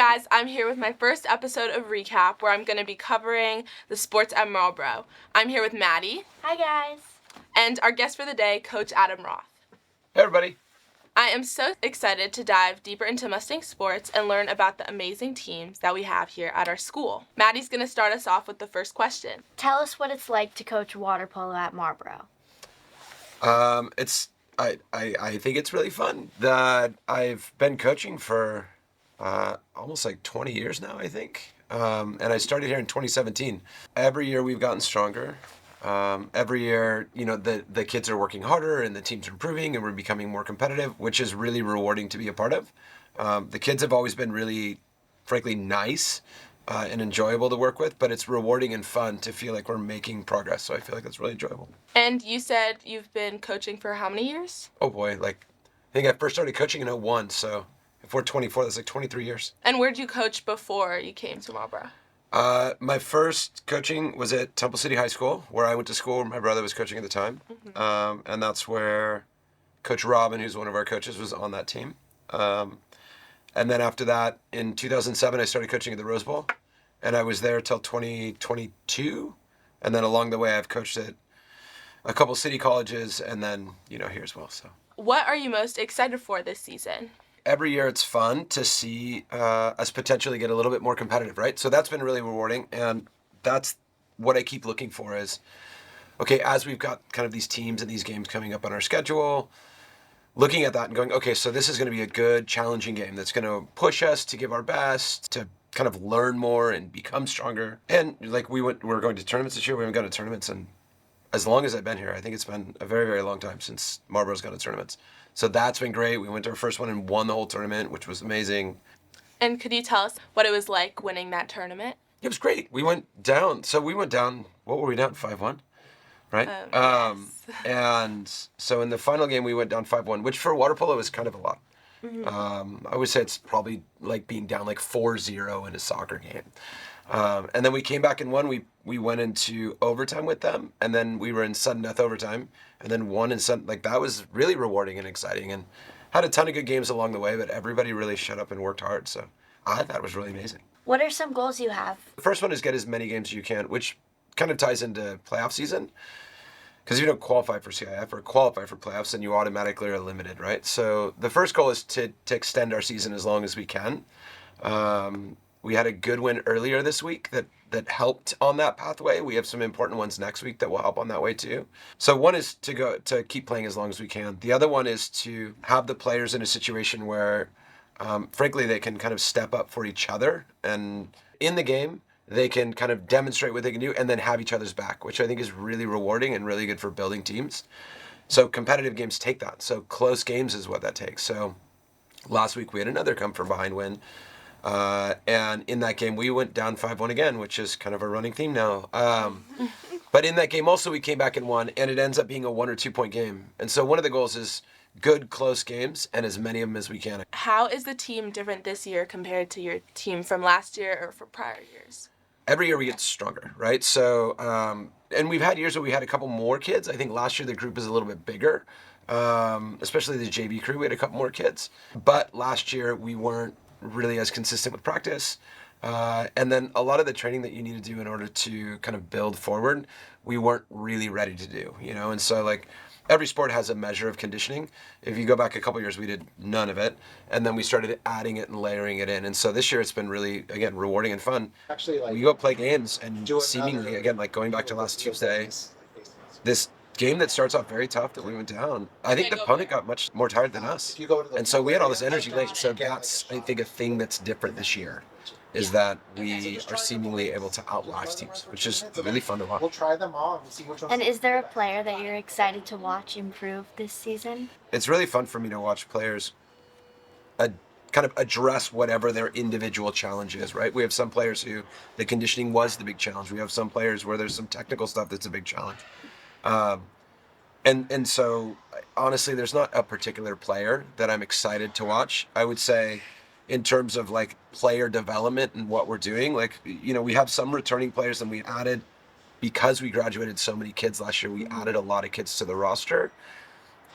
guys, I'm here with my first episode of Rhi Cap, where I'm going to be covering the sports at Marlboro. I'm here with Maddie. Hi guys. And our guest for the day, Coach Roth. Hey everybody. I am so excited to dive deeper into Mustang sports and learn about the amazing teams that we have here at our school. Maddie's going to start us off with the first question. Tell us what it's like to coach water polo at Marlboro. I think it's really fun. That I've been coaching for almost like 20 years now, I think. And I started here in 2017. Every year we've gotten stronger. Every year, the kids are working harder and the teams are improving and we're becoming more competitive, which is really rewarding to be a part of. The kids have always been really, frankly, nice and enjoyable to work with, but it's rewarding and fun to feel like we're making progress. So I feel like that's really enjoyable. And you said you've been coaching for how many years? Oh boy, I think I first started coaching in 2001, so if we're 24, that's like 23 years. And where'd you coach before you came to Marlboro? My first coaching was at Temple City High School, where I went to school, where my brother was coaching at the time. Mm-hmm. And that's where Coach Robin, who's one of our coaches, was on that team. And then after that, in 2007, I started coaching at the Rose Bowl, and I was there till 2022. And then along the way, I've coached at a couple city colleges, and then, here as well. So, what are you most excited for this season? Every year it's fun to see us potentially get a little bit more competitive, right? So that's been really rewarding, and that's what I keep looking for is, okay, as we've got kind of these teams and these games coming up on our schedule, looking at that and going, okay, so this is going to be a good, challenging game that's going to push us to give our best, to kind of learn more and become stronger. And like we're going to tournaments this year. We haven't gone to tournaments in as long as I've been here. I think it's been a very, very long time since Marlboro's gone to tournaments. So that's been great. We went to our first one and won the whole tournament, which was amazing. And could you tell us what it was like winning that tournament? It was great. We went down. What were we down? 5-1, right? Yes. And so in the final game, we went down 5-1, which for water polo is kind of a lot. Mm-hmm. I would say it's probably like being down like 4-0 in a soccer game. And then we came back and won. We went into overtime with them, and then we were in sudden death overtime, and then won in sudden. Like that was really rewarding and exciting, and had a ton of good games along the way. But everybody really shut up and worked hard. So I thought it was really amazing. What are some goals you have? The first one is get as many games as you can, which kind of ties into playoff season. Because if you don't qualify for CIF or qualify for playoffs, then you automatically are limited, right? So the first goal is to extend our season as long as we can. We had a good win earlier this week that helped on that pathway. We have some important ones next week that will help on that way too. So one is to keep playing as long as we can. The other one is to have the players in a situation where, frankly, they can kind of step up for each other, and in the game, they can kind of demonstrate what they can do and then have each other's back, which I think is really rewarding and really good for building teams. So competitive games take that. So close games is what that takes. So last week we had another come from behind win. And in that game, we went down 5-1 again, which is kind of a running theme now. But in that game also, we came back and won, and it ends up being a 1 or 2 point game. And so one of the goals is good, close games, and as many of them as we can. How is the team different this year compared to your team from last year or from prior years? Every year we get stronger, right? So, and we've had years where we had a couple more kids. I think last year the group was a little bit bigger, especially the JV crew. We had a couple more kids. But last year we weren't really as consistent with practice. And then a lot of the training that you need to do in order to kind of build forward, we weren't really ready to do, And so like every sport has a measure of conditioning. If you go back a couple years, we did none of it. And then we started adding it and layering it in. And so this year it's been really, again, rewarding and fun. Actually, we go play games and seemingly, again, like going back to last Tuesday, this game that starts off very tough that we went down, I think the opponent got much more tired than us. And so we had all this energy late. So that's, I think, a thing that's different this year, is that we are seemingly able to outlast teams, which is really fun to watch. We'll try them all and see which one. And is there a player that you're excited to watch improve this season? It's really fun for me to watch players kind of address whatever their individual challenge is, right? We have some players who the conditioning was the big challenge. We have some players where there's some technical stuff that's a big challenge. And so honestly, there's not a particular player that I'm excited to watch. I would say in terms of like player development and what we're doing, like, we have some returning players, and we added, because we graduated so many kids last year, we added a lot of kids to the roster.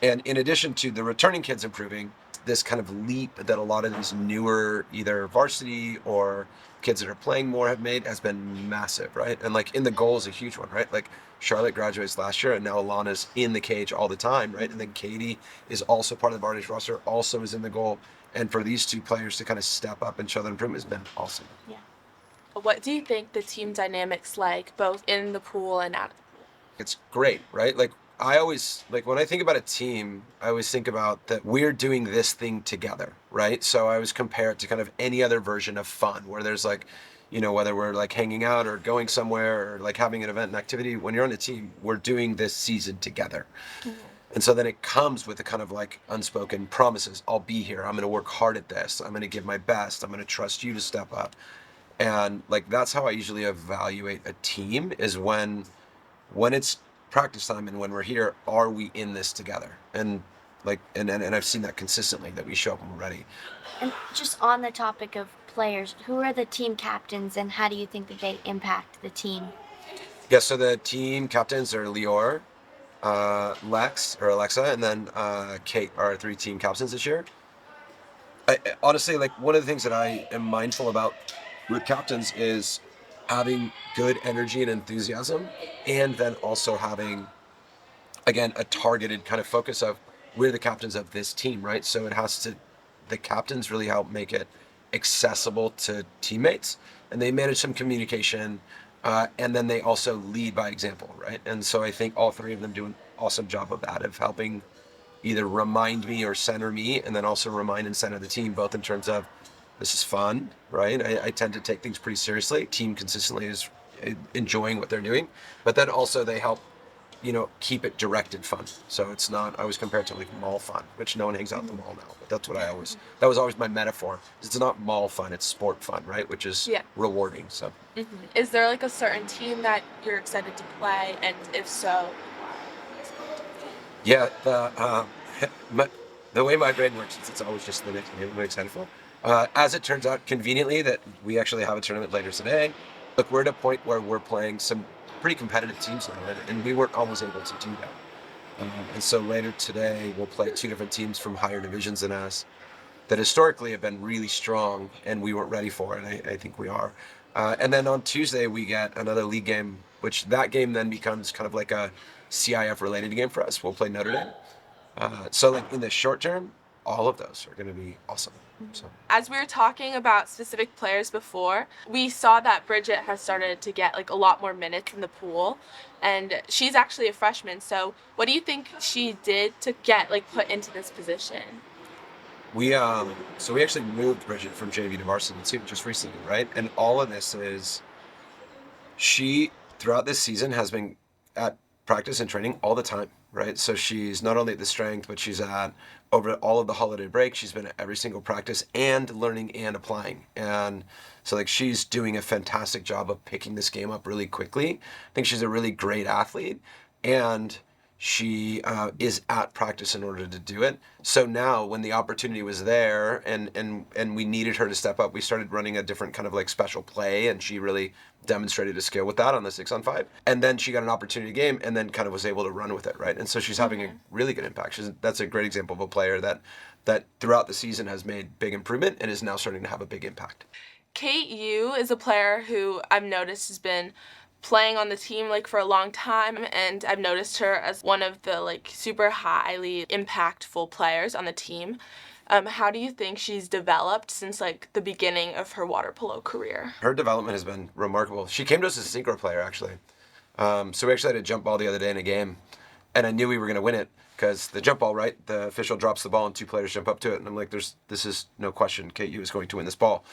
And in addition to the returning kids improving, this kind of leap that a lot of these newer either varsity or kids that are playing more have made has been massive, right? And like in the goal is a huge one, right? Like Charlotte graduates last year and now Alana's in the cage all the time, right? And then Katie is also part of the varsity roster, also is in the goal. And for these two players to kind of step up and show their improvement has been awesome. Yeah. What do you think the team dynamics like, both in the pool and out of the pool? It's great, right? Like I always like when I think about a team, I always think about that we're doing this thing together, right? So I always compare it to kind of any other version of fun where there's like, whether we're like hanging out or going somewhere or like having an event and activity, when you're on a team, we're doing this season together. And so then it comes with the kind of like unspoken promises. I'll be here. I'm going to work hard at this. I'm going to give my best. I'm going to trust you to step up. And like that's how I usually evaluate a team is when it's practice time and when we're here, are we in this together? And like and I've seen that consistently that we show up and we're ready. And just on the topic of players, who are the team captains and how do you think that they impact the team? Yeah, so the team captains are Lior, Lex or Alexa, and then Kate are our three team captains this year. Honestly, like one of the things that I am mindful about with captains is having good energy and enthusiasm, and then also having, again, a targeted kind of focus of we're the captains of this team, right? So the captains really help make it accessible to teammates, and they manage some communication, and then they also lead by example, right? And so I think all three of them do an awesome job of that, of helping either remind me or center me, and then also remind and center the team, both in terms of this is fun, right? I tend to take things pretty seriously. Team consistently is enjoying what they're doing, but then also they help, keep it directed fun. So it's not, I always compare it to like mall fun, which no one hangs out at the mall now, but that's what that was always my metaphor. It's not mall fun, it's sport fun, right? Which is rewarding, so. Is there like a certain team that you're excited to play, and if so, Yeah, the way my brain works is it's always just the next game I'm excited for. As it turns out, conveniently, that we actually have a tournament later today. Look, we're at a point where we're playing some pretty competitive teams now, and we weren't always able to do that. And so later today, we'll play two different teams from higher divisions than us that historically have been really strong, and we weren't ready for it. I think we are. And then on Tuesday, we get another league game, which that game then becomes kind of like a CIF related game for us. We'll play Notre Dame. So like in the short term, all of those are going to be awesome. So. As we were talking about specific players before, we saw that Bridget has started to get like a lot more minutes in the pool, and she's actually a freshman. So what do you think she did to get like put into this position? We actually moved Bridget from JV to varsity too, just recently, right? And all of this is she throughout this season has been at practice and training all the time, right? So she's not only at the strength, but she's at over all of the holiday break. She's been at every single practice and learning and applying. And so like she's doing a fantastic job of picking this game up really quickly. I think she's a really great athlete, and she is at practice in order to do it. So now when the opportunity was there and we needed her to step up, we started running a different kind of like special play, and she really demonstrated a skill with that on the 6-on-5. And then she got an opportunity game and then kind of was able to run with it, right? And so she's having a really good impact. That's a great example of a player that throughout the season has made big improvement and is now starting to have a big impact. Kate Yu is a player who I've noticed has been playing on the team like for a long time, and I've noticed her as one of the like super highly impactful players on the team. How do you think she's developed since like the beginning of her water polo career? Her development has been remarkable. She came to us as a synchro player actually. So we actually had a jump ball the other day in a game, and I knew we were going to win it because the jump ball, right? The official drops the ball and two players jump up to it, and I'm like, this is no question, Kate Yu is going to win this ball.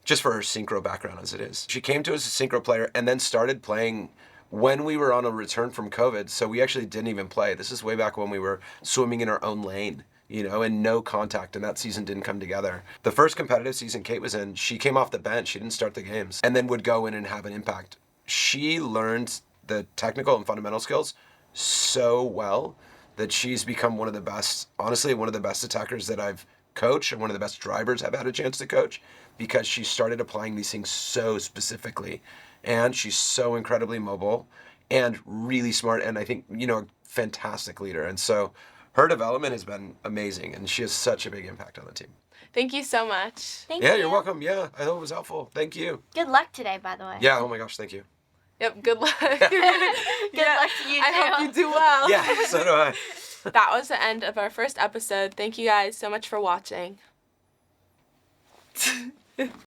Just for her synchro background as it is. She came to us as a synchro player and then started playing when we were on a return from COVID. So we actually didn't even play. This is way back when we were swimming in our own lane, and no contact, and that season didn't come together. The first competitive season Kate was in, she came off the bench, she didn't start the games, and then would go in and have an impact. She learned the technical and fundamental skills so well that she's become one of the best, honestly, one of the best attackers that I've coached and one of the best drivers I've had a chance to coach, because she started applying these things so specifically, and she's so incredibly mobile and really smart, and I think a fantastic leader. And so her development has been amazing, and she has such a big impact on the team. Thank you so much. Thank Yeah, you. you're welcome. Yeah, I hope it was helpful. Thank you. Good luck today, by the way. Yeah, oh my gosh, thank you. Yep, good luck. Good luck to you, I hope too. you do well. Yeah, so do I. That was the end of our first episode. Thank you guys so much for watching.